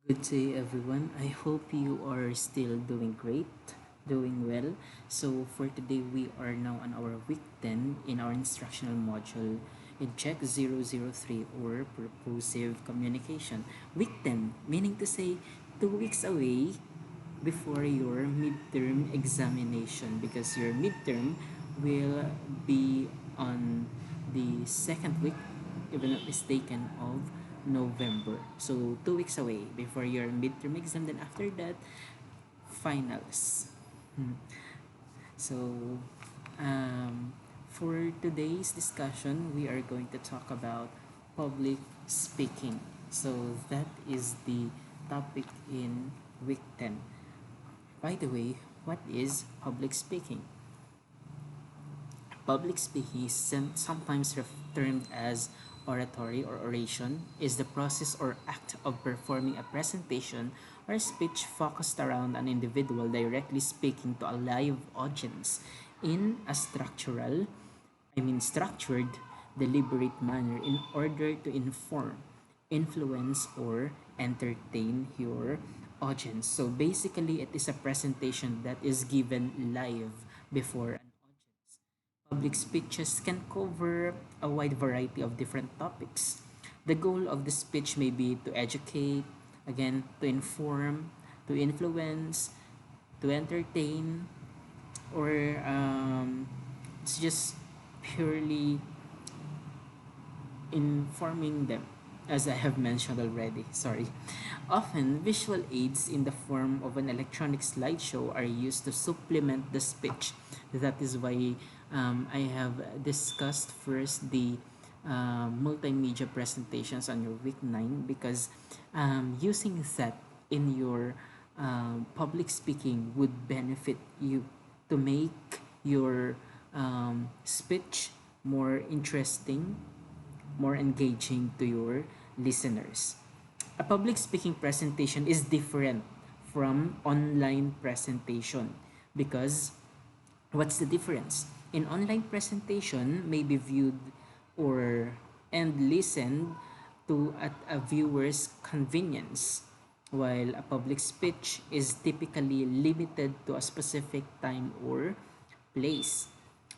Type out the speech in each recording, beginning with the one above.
Good day, everyone. I hope you are still doing great, doing well. So, for today, we are now on our week 10 in our instructional module in Check 003 or Purposive Communication. Week 10, meaning to say 2 weeks away before your midterm examination because your midterm will be on the second week, if I'm not mistaken, of November. So 2 weeks away before your midterm exam. Then after that, finals. So um, for today's discussion, we are going to talk about public speaking. So that is the topic in week 10. By the way, what is public speaking? Public speaking is sometimes termed as oratory or oration, is the process or act of performing a presentation or speech focused around an individual directly speaking to a live audience in a structured, deliberate manner in order to inform, influence, or entertain your audience. So basically, it is a presentation that is given live before an audience. Public speeches can cover a wide variety of different topics. The goal of the speech may be to educate, again, to inform, to influence, to entertain, or it's just purely informing them, as I have mentioned already. Sorry. Often, visual aids in the form of an electronic slideshow are used to supplement the speech. That is why I have discussed first the multimedia presentations on your week 9 because using that in your public speaking would benefit you to make your speech more interesting, more engaging to your listeners. A public speaking presentation is different from online presentation because what's the difference? In online presentation may be viewed or and listened to at a viewer's convenience, while a public speech is typically limited to a specific time or place.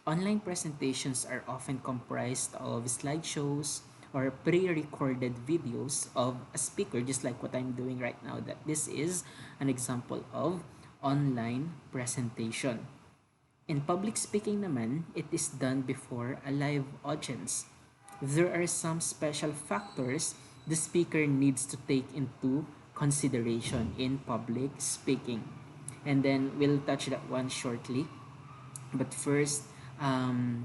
Online presentations are often comprised of slideshows or pre-recorded videos of a speaker, just like what I'm doing right now. That this is an example of online presentation. In public speaking naman, it is done before a live audience. There are some special factors the speaker needs to take into consideration in public speaking. And then we'll touch that one shortly. But first,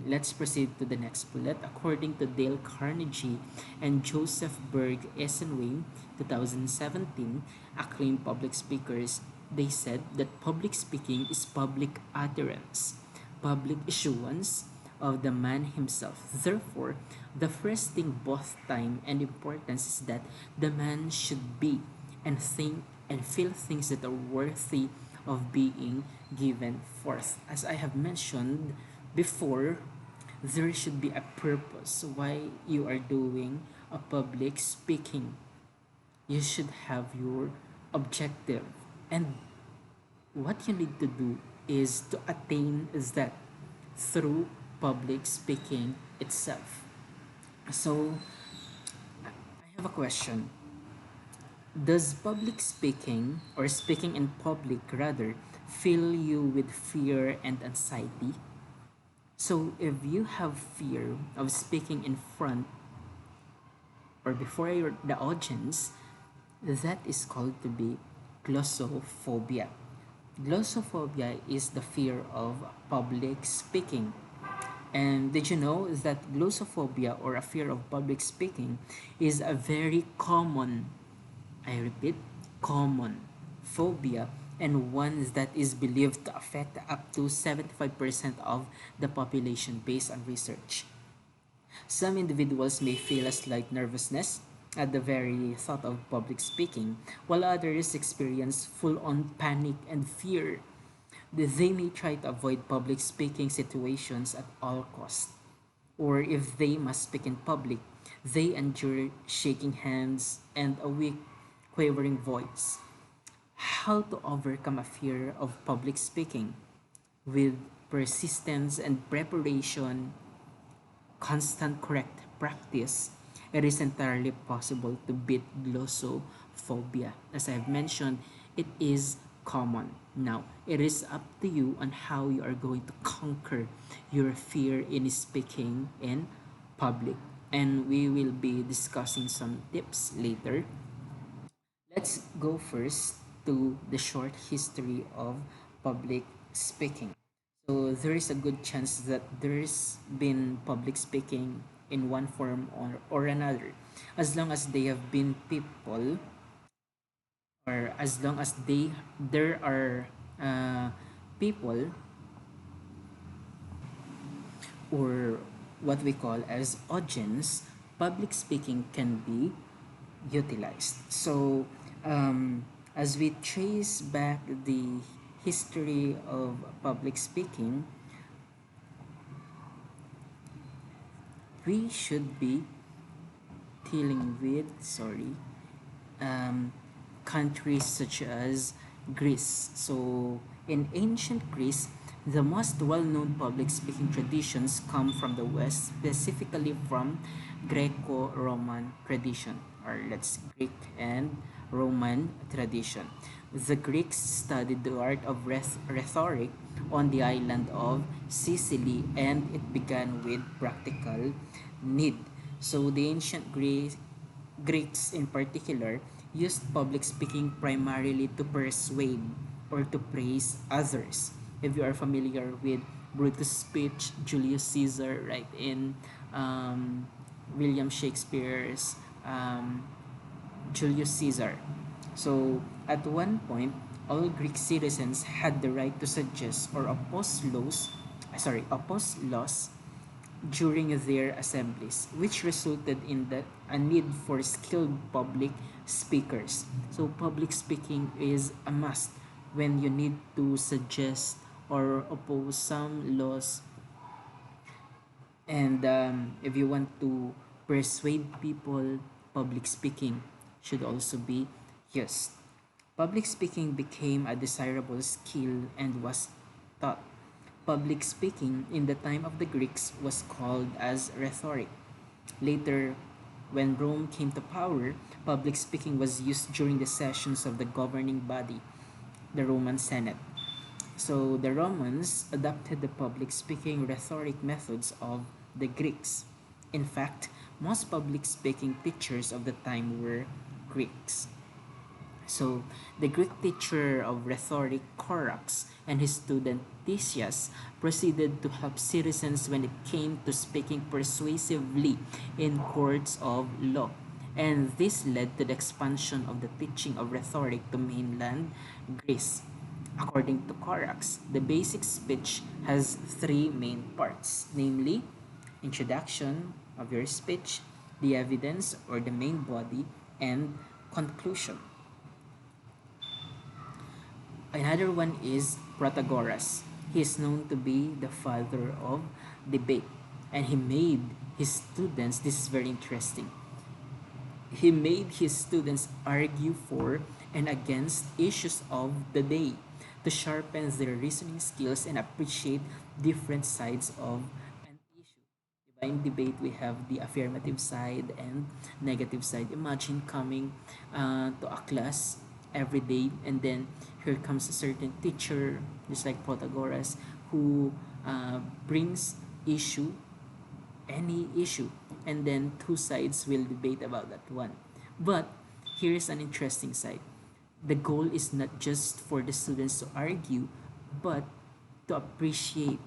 let's proceed to the next bullet. According to Dale Carnegie and Joseph Berg Esenwein, 2017, acclaimed public speakers, they said that public speaking is public utterance, public issuance of the man himself. Therefore, the first thing both time and importance is that the man should be and think and feel things that are worthy of being given forth. As I have mentioned before, there should be a purpose why you are doing a public speaking. You should have your objective, and what you need to do is to attain that through public speaking itself. So, I have a question. Does public speaking, or speaking in public rather, fill you with fear and anxiety? So, if you have fear of speaking in front or before the audience, that is called to be glossophobia. Glossophobia is the fear of public speaking. And did you know that glossophobia, or a fear of public speaking, is a very common, I repeat, common phobia, and one that is believed to affect up to 75% of the population based on research. Some individuals may feel a slight nervousness at the very thought of public speaking, while others experience full on panic and fear. They may try to avoid public speaking situations at all costs, or if they must speak in public, they endure shaking hands and a weak quavering voice. How to overcome a fear of public speaking. With persistence and preparation, constant correct practice, it is entirely possible to beat glossophobia. As I've mentioned, it is common. Now, it is up to you on how you are going to conquer your fear in speaking in public. And we will be discussing some tips later. Let's go first to the short history of public speaking. So there is a good chance that there's been public speaking in one form or another. As long as they have been people, or as long as there are people, or what we call as audience, public speaking can be utilized. So, as we trace back the history of public speaking, we should be dealing with, um, countries such as Greece. So, in ancient Greece, the most well known public speaking traditions come from the West, specifically from Greco Roman tradition, or let's Greek and Roman tradition. The Greeks studied the art of rhetoric on the island of Sicily, and it began with practical need. So the ancient Greeks in particular used public speaking primarily to persuade or to praise others. If you are familiar with Brutus' speech, Julius Caesar, right, in William Shakespeare's Julius Caesar. So, at one point, all Greek citizens had the right to suggest or oppose laws during their assemblies, which resulted in a need for skilled public speakers. So, public speaking is a must when you need to suggest or oppose some laws, and if you want to persuade people, public speaking should also be used. Public speaking became a desirable skill and was taught. Public speaking in the time of the Greeks was called as rhetoric. Later, when Rome came to power, public speaking was used during the sessions of the governing body, the Roman Senate. So the Romans adopted the public speaking rhetoric methods of the Greeks. In fact, most public speaking teachers of the time were Greeks. So the Greek teacher of rhetoric, Corax, and his student Theseus proceeded to help citizens when it came to speaking persuasively in courts of law. And this led to the expansion of the teaching of rhetoric to mainland Greece. According to Corax, the basic speech has three main parts, namely introduction of your speech, the evidence or the main body, and conclusion. Another one is Protagoras. He is known to be the father of debate, and he made his students, this is very interesting, he made his students argue for and against issues of the day to sharpen their reasoning skills and appreciate different sides of an issue. Diba? In debate, we have the affirmative side and negative side. Imagine coming to a class every day, and then here comes a certain teacher, just like Protagoras, who brings issue any issue, and then two sides will debate about that one. But here's an interesting side: the goal is not just for the students to argue, but to appreciate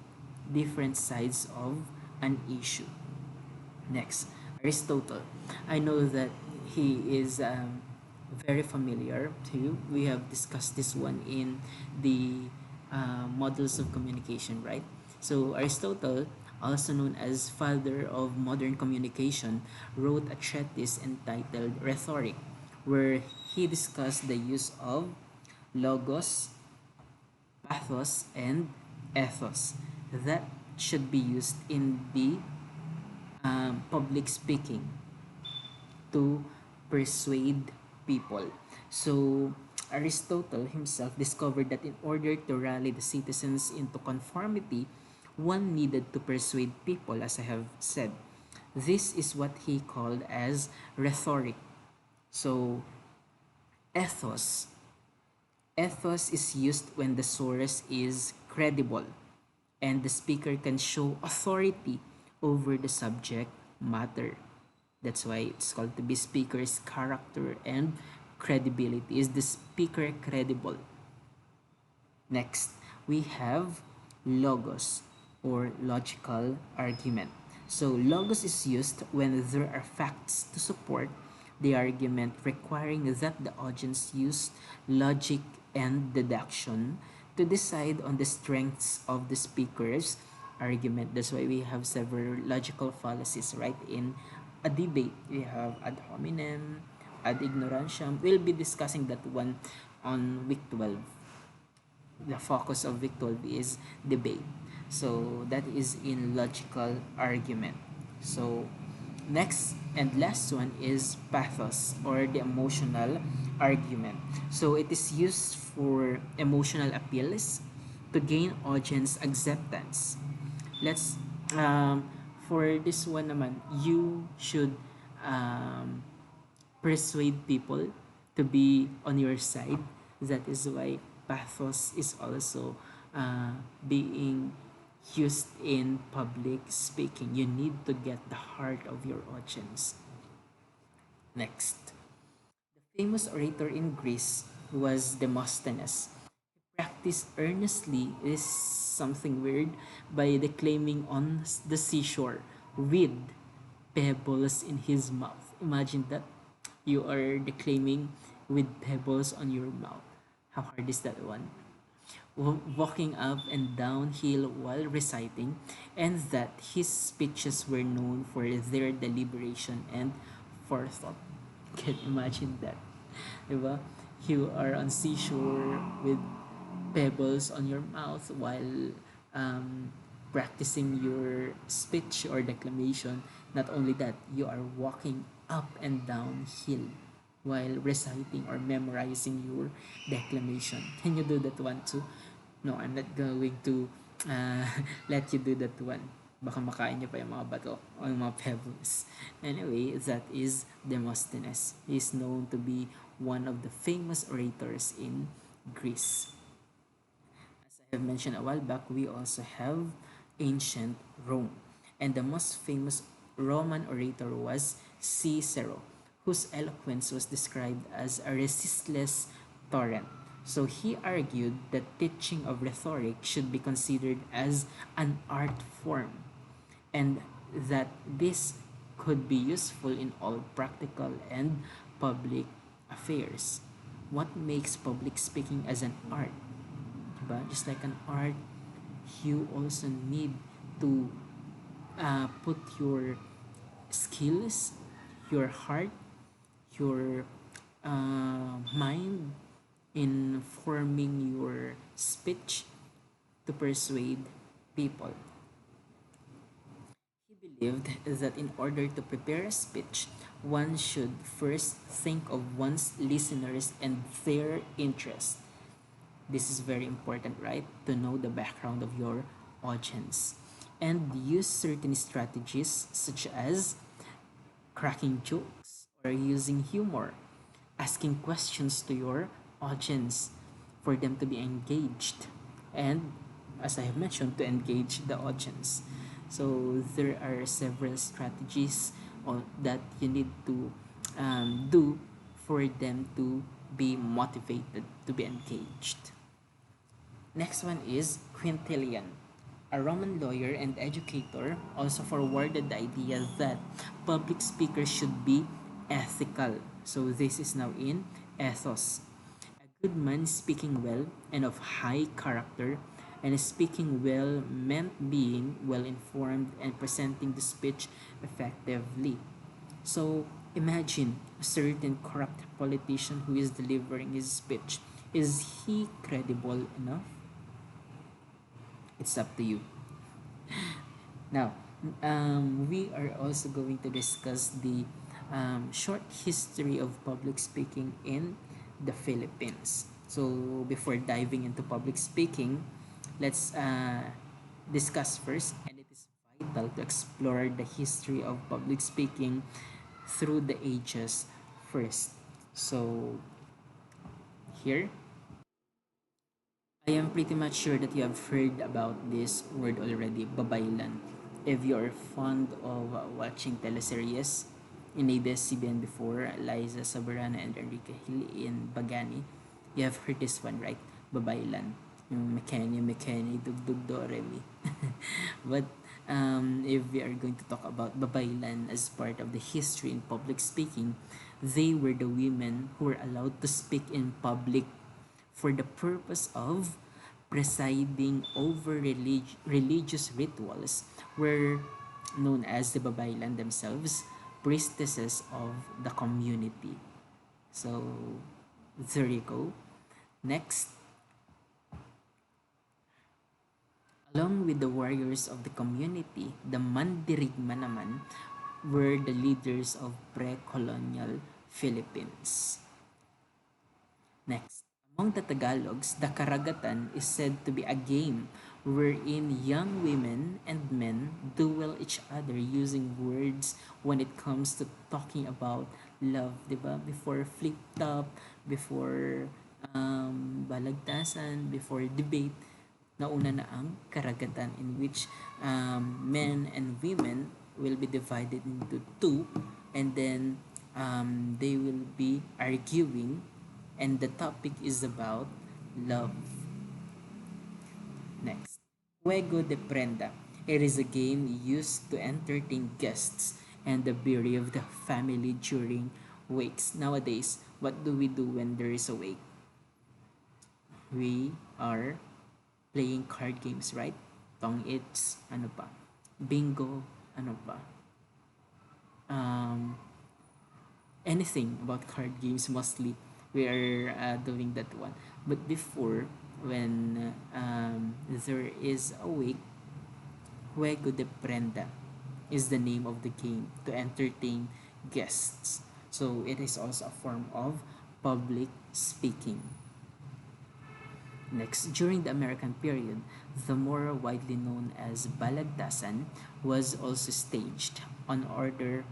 different sides of an issue. Next, Aristotle. I know that he is very familiar to you. We have discussed this one in the models of communication, right? So, Aristotle, also known as father of modern communication, wrote a treatise entitled Rhetoric, where he discussed the use of logos, pathos, and ethos that should be used in the public speaking to persuade people. So Aristotle himself discovered that in order to rally the citizens into conformity, one needed to persuade people, as I have said. This is what he called as rhetoric. So ethos. Ethos is used when the source is credible and the speaker can show authority over the subject matter. That's why it's called to be speaker's character and credibility. Is the speaker credible? Next, we have logos or logical argument. So, logos is used when there are facts to support the argument, requiring that the audience use logic and deduction to decide on the strengths of the speaker's argument. That's why we have several logical fallacies, right? In a debate, we have ad hominem, ad ignorantiam. We'll be discussing that one on week 12. The focus of week 12 is debate. So that is in logical argument. So next and last one is pathos or the emotional argument. So it is used for emotional appeals to gain audience acceptance. Let's for this one naman, you should um, persuade people to be on your side. That is why pathos is also being used in public speaking. You need to get the heart of your audience. Next, the famous orator in Greece was Demosthenes. Practiced earnestly is something weird by declaiming on the seashore with pebbles in his mouth. Imagine that you are declaiming with pebbles on your mouth. How hard is that one? Walking up and down hill while reciting, and that his speeches were known for their deliberation and forethought. Can you imagine that? Diba? You are on seashore with pebbles on your mouth while practicing your speech or declamation. Not only that, you are walking up and down hill while reciting or memorizing your declamation. Can you do that one too? No, I'm not going to uh, let you do that one. Baka makain niyo pa yung mga bato o yung mga pebbles. Anyway, that is Demosthenes. He is known to be one of the famous orators in Greece. As I have mentioned a while back, we also have ancient Rome. And the most famous Roman orator was Cicero, whose eloquence was described as a resistless torrent. So he argued that teaching of rhetoric should be considered as an art form and that this could be useful in all practical and public affairs. What makes public speaking as an art? Diba? Just like an art, you also need to put your skills, your heart, your mind in forming your speech to persuade people. He believed that in order to prepare a speech, one should first think of one's listeners and their interest. This is very important, right? To know the background of your audience and use certain strategies such as cracking jokes or using humor, asking questions to your audience for them to be engaged, and as I have mentioned, to engage the audience. So there are several strategies that you need to do for them to be motivated to be engaged. Next one is Quintilian. A Roman lawyer and educator also forwarded the idea that public speakers should be ethical. So this is now in ethos. A good man speaking well and of high character, and speaking well meant being well informed and presenting the speech effectively. So imagine a certain corrupt politician who is delivering his speech. Is he credible enough? It's up to you. Now, we are also going to discuss the short history of public speaking in the Philippines. So before diving into public speaking, let's discuss first, and it is vital to explore the history of public speaking through the ages first. So here, I am pretty much sure that you have heard about this word already, babaylan. If you are fond of watching teleseries in ABS-CBN before, Liza Soberana and Enrique Hill in Bagani, you have heard this one, right? Babaylan. Yung Mekeni, Mekeni, Dugdug, Do, Re, Mi. But if we are going to talk about babaylan as part of the history in public speaking, they were the women who were allowed to speak in public for the purpose of presiding over religious rituals were known as the babaylan themselves, priestesses of the community. So, there you go. Next, along with the warriors of the community, the mandirigma naman were the leaders of pre-colonial Philippines. Next, among the Tagalogs, the Karagatan is said to be a game wherein young women and men duel each other using words when it comes to talking about love, di ba? Before flip top, before balagtasan, before debate, nauna na ang karagatan in which men and women will be divided into two, and then they will be arguing, and the topic is about love. Next, Juego de Prenda. It is a game used to entertain guests and the beauty of the family during wakes. Nowadays, what do we do when there is a wake? We are playing card games, right? Tong its, ano pa? Bingo, ano pa? Um, anything about card games, mostly we are doing that one. But before, when there is a week, Juego de Prenda is the name of the game to entertain guests. So it is also a form of public speaking. Next, during the American period, the more widely known as Balagtasan was also staged in order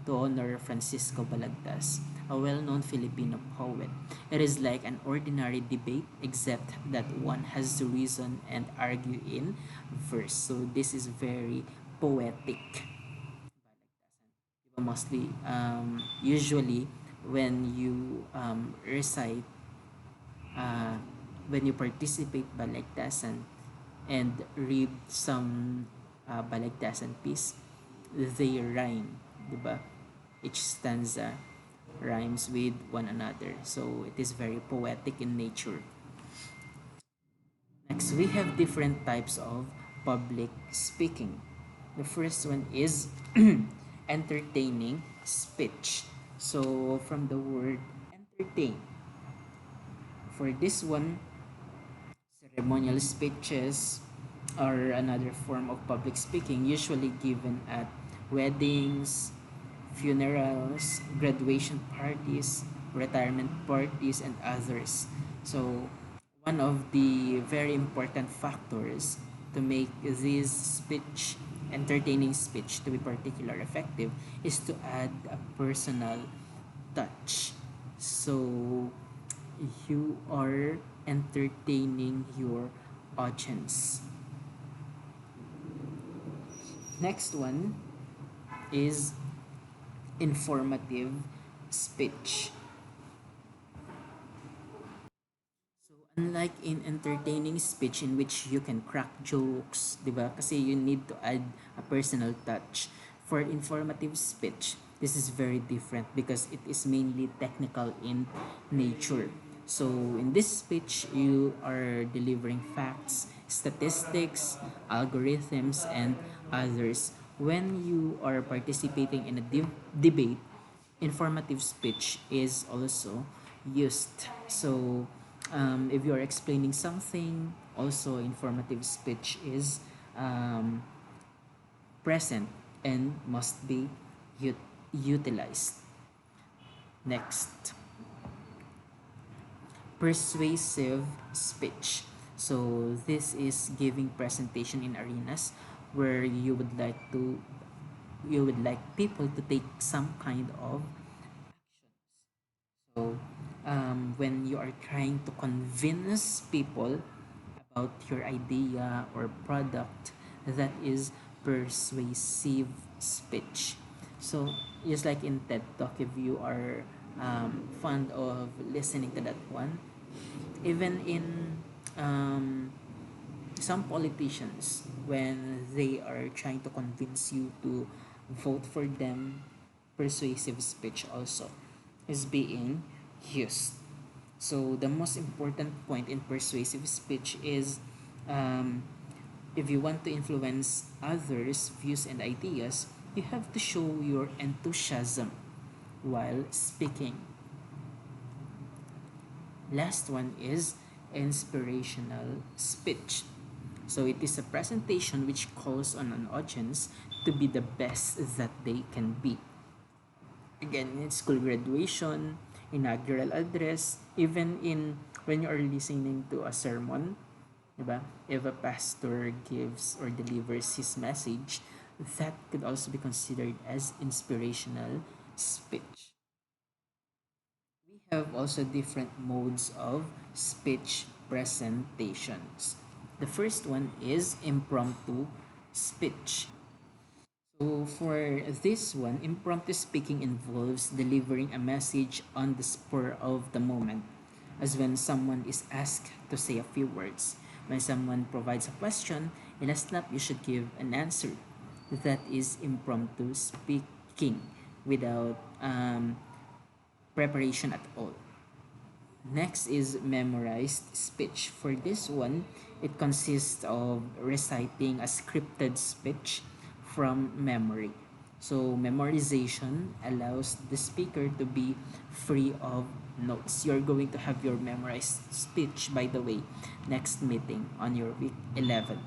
to honor Francisco Balagtas, a well-known Filipino poet. It is like an ordinary debate except that one has to reason and argue in verse. So this is very poetic. Mostly, usually when you recite uh, when you participate balagtasan and read some balagtasan piece, they rhyme, di ba? Each stanza rhymes with one another. So it is very poetic in nature. Next, we have different types of public speaking. The first one is entertaining speech. So from the word entertain, for this one, ceremonial speeches are another form of public speaking usually given at weddings, funerals, graduation parties, retirement parties, and others. So, one of the very important factors to make this speech, entertaining speech, to be particularly effective is to add a personal touch. So, you are entertaining your audience. Next one is informative speech. So, unlike in entertaining speech in which you can crack jokes, di ba? Kasi you need to add a personal touch. For informative speech, this is very different because it is mainly technical in nature. So, in this speech, you are delivering facts, statistics, algorithms, and others. When you are participating in a debate, informative speech is also used. So, if you are explaining something, also informative speech is present and must be used. utilized. Next, persuasive speech. So this is giving presentation in arenas where you would like people to take some kind of so when you are trying to convince people about your idea or product, that is persuasive speech. So just like in TED Talk, if you are fond of listening to that one, even in um, some politicians, when they are trying to convince you to vote for them, persuasive speech also is being used. So the most important point in persuasive speech is um, if you want to influence others' views and ideas, you have to show your enthusiasm while speaking. Last one is inspirational speech. So it is a presentation which calls on an audience to be the best that they can be. Again, in school graduation, inaugural address, even in when you are listening to a sermon, diba? If a pastor gives or delivers his message, that could also be considered as inspirational speech. We have also different modes of speech presentations. The first one is impromptu speech. So for this one, impromptu speaking involves delivering a message on the spur of the moment, as when someone is asked to say a few words. When someone provides a question, in a snap you should give an answer. That is impromptu speaking without preparation at all. Next is memorized speech. For this one, it consists of reciting a scripted speech from memory. So, memorization allows the speaker to be free of notes. You're going to have your memorized speech, by the way, next meeting on your week 11.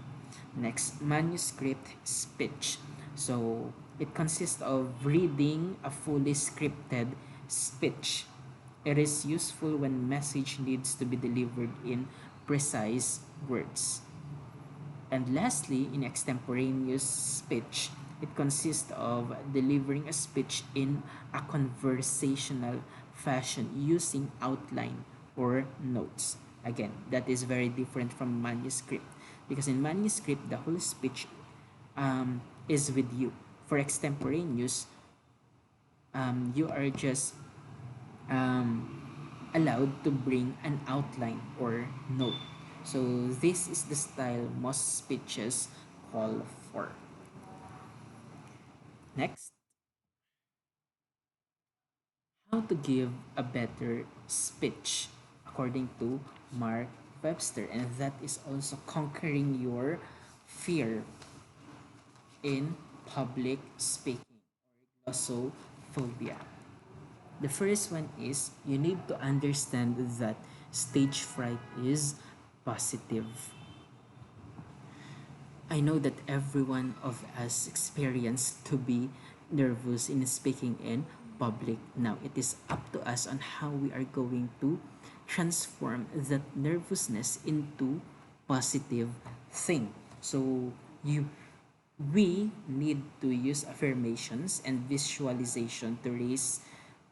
Next, manuscript speech. So, it consists of reading a fully scripted speech. It is useful when message needs to be delivered in precise words. And lastly, in extemporaneous speech, it consists of delivering a speech in a conversational fashion using outline or notes. Again, that is very different from manuscript because in manuscript, the whole speech is with you. For extemporaneous, you are just um, allowed to bring an outline or note. So this is the style most speeches call for. Next, how to give a better speech according to Mark Webster, and that is also conquering your fear in public speaking or glossophobia. The first one is you need to understand that stage fright is positive. I know that every one of us experienced to be nervous in speaking in public. Now it is up to us on how we are going to transform that nervousness into positive thing. So you we need to use affirmations and visualization to raise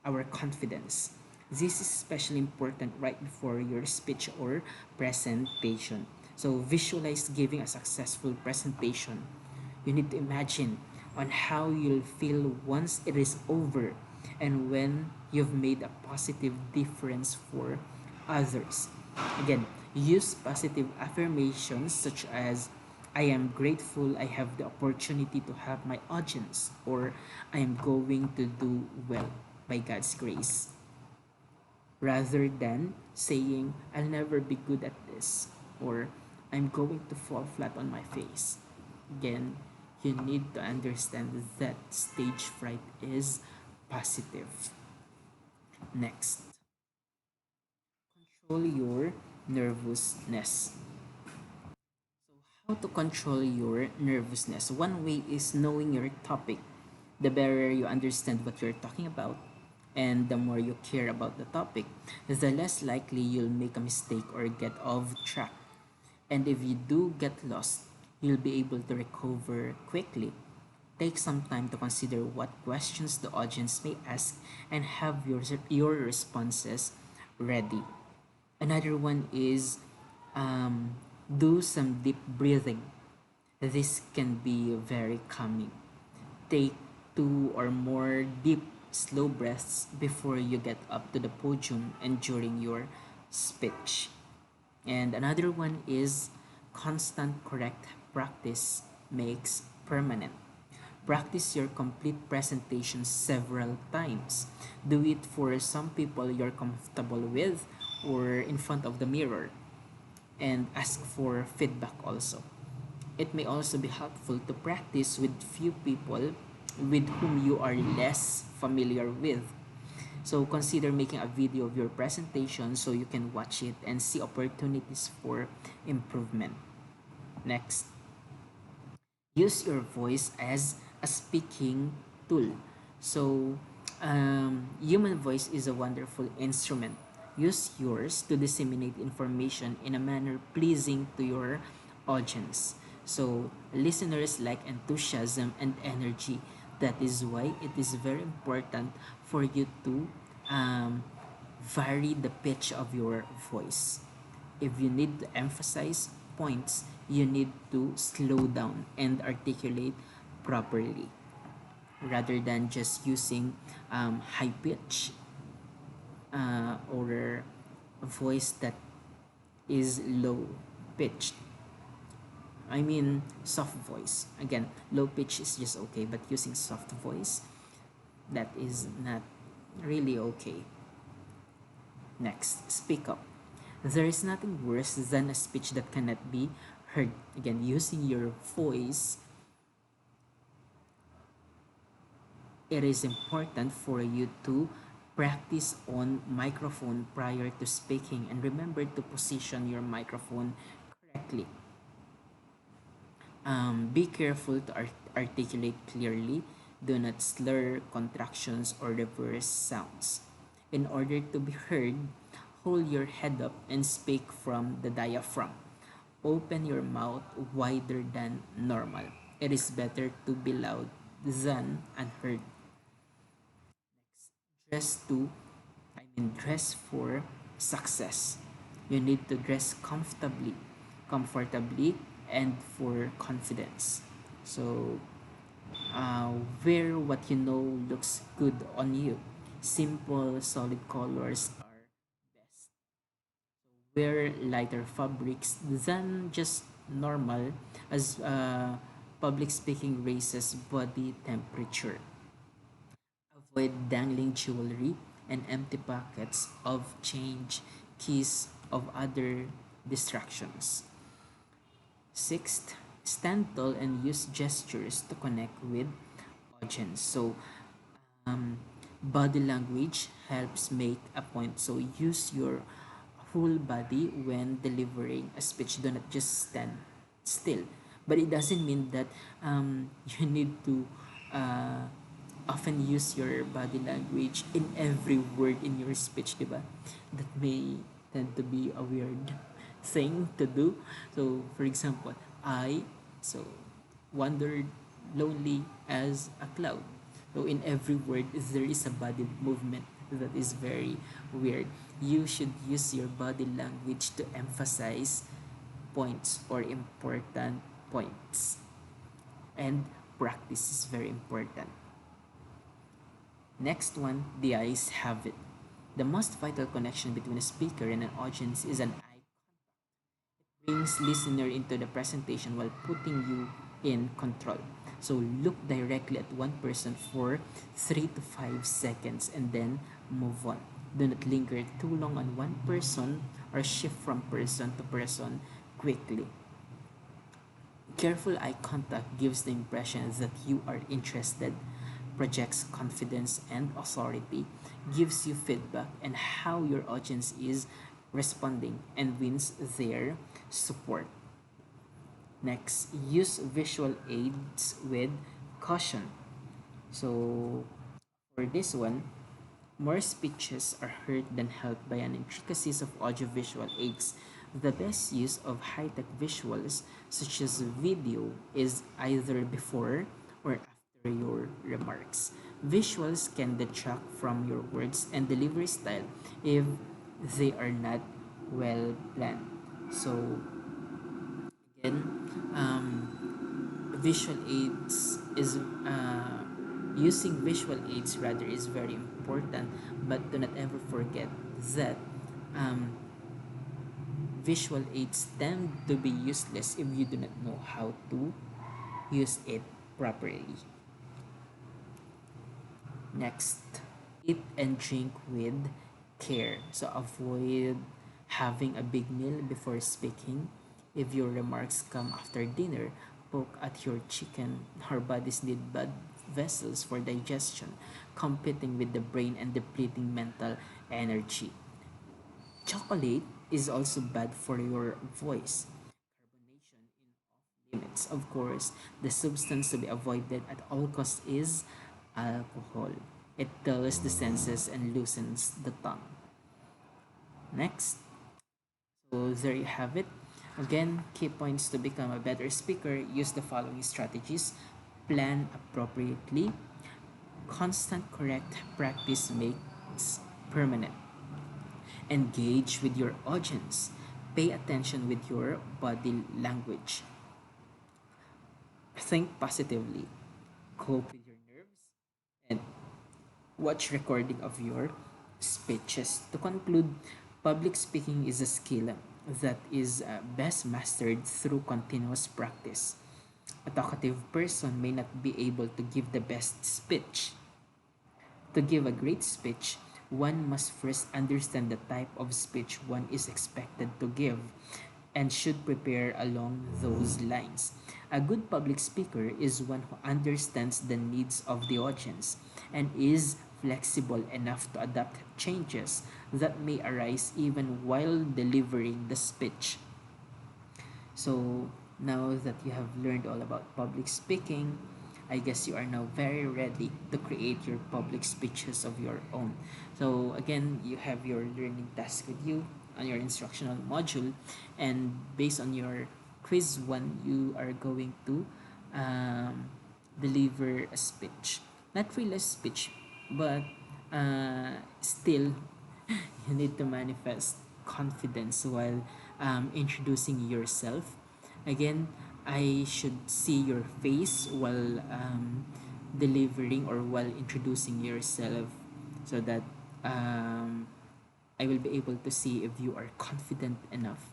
our confidence. This is especially important right before your speech or presentation. So visualize giving a successful presentation. You need to imagine on how you'll feel once it is over and when you've made a positive difference for others. Again, use positive affirmations such as I am grateful I have the opportunity to have my audience, or I am going to do well by God's grace, rather than saying I'll never be good at this or I'm going to fall flat on my face. Again, you need to understand that stage fright is positive. Next, control your nervousness. How to control your nervousness? One way is knowing your topic The better you understand what you're talking about, and the more you care about the topic, the less likely you'll make a mistake or get off track. And if you do get lost, you'll be able to recover quickly. Take some time to consider what questions the audience may ask and have your responses ready. Another one is do some deep breathing. This can be very calming. Take two or more deep, slow breaths before you get up to the podium and during your speech. And another one is constant correct practice makes permanent. Practice your complete presentation several times. Do it for some people you're comfortable with or in front of the mirror, and ask for feedback also. It may also be helpful to practice with few people with whom you are less familiar with. So consider making a video of your presentation so you can watch it and see opportunities for improvement. Next, use your voice as a speaking tool. So, human voice is a wonderful instrument. Use yours to disseminate information in a manner pleasing to your audience. So, listeners like enthusiasm and energy. That is why it is very important for you to vary the pitch of your voice. If you need to emphasize points, you need to slow down and articulate properly rather than just using high pitch or a voice that is low pitched. I mean, soft voice. Again, low pitch is just okay, but using soft voice, that is not really okay. Next, speak up. There is nothing worse than a speech that cannot be heard. Again, using your voice, it is important for you to practice on microphone prior to speaking and remember to position your microphone correctly. Be careful to articulate clearly. Do not slur contractions or reverse sounds. In order to be heard, hold your head up and speak from the diaphragm. Open your mouth wider than normal. It is better to be loud than unheard. Dress to, dress for success. You need to dress comfortably, and for confidence. So, wear what you know looks good on you. Simple, solid colors are best. Wear lighter fabrics than just normal, as public speaking raises body temperature. Avoid dangling jewelry and empty pockets of change, keys, of other distractions. Sixth, stand tall and use gestures to connect with audience. So, body language helps make a point. So, use your whole body when delivering a speech. Do not just stand still. But it doesn't mean that you need to uh, often use your body language in every word in your speech, diba? That may tend to be a weird thing to do. So, for example, I so wandered lonely as a cloud. So, in every word, there is a body movement that is very weird. You should use your body language to emphasize points or important points. And practice is very important. Next one, the eyes have it. The most vital connection between a speaker and an audience is an eye. Brings listener into the presentation while putting you in control. So look directly at one person for 3 to 5 seconds and then move on. Do not linger too long on one person or shift from person to person quickly. Careful eye contact gives the impression that you are interested, projects confidence and authority, gives you feedback and how your audience is responding, and wins their support. Next, use visual aids with caution. So for this one, more speeches are heard than helped by an intricacies of audiovisual aids. The best use of high-tech visuals, such as video, is either before or after your remarks. Visuals can detract from your words and delivery style if they are not well planned. So again, visual aids is using visual aids rather is very important, but do not ever forget that um, visual aids tend to be useless if you do not know how to use it properly. Next, eat and drink with care. So avoid having a big meal before speaking. If your remarks come after dinner, poke at your chicken. Our bodies need blood vessels for digestion, competing with the brain and depleting mental energy. Chocolate is also bad for your voice. Carbonation in off limits. Of course, the substance to be avoided at all costs is alcohol. It dulls the senses and loosens the tongue. Next, so there you have it. Again, key points to become a better speaker: use the following strategies. Plan appropriately. Constant correct practice makes permanent. Engage with your audience. Pay attention with your body language. Think positively. Cope with your nerves. And watch recording of your speeches. To conclude, public speaking is a skill that is best mastered through continuous practice. A talkative person may not be able to give the best speech. To give a great speech, one must first understand the type of speech one is expected to give and should prepare along those lines. A good public speaker is one who understands the needs of the audience and is flexible enough to adapt changes that may arise even while delivering the speech. So now that you have learned all about public speaking, I guess you are now very ready to create your public speeches of your own. So again, you have your learning task with you on your instructional module, and based on your quiz one, you are going to um, deliver a speech. Not really a speech, but still you need to manifest confidence while introducing yourself. Again, I should see your face while delivering or while introducing yourself so that um, I will be able to see if you are confident enough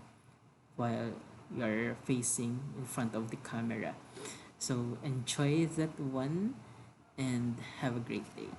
while you're facing in front of the camera. So enjoy that one and have a great day.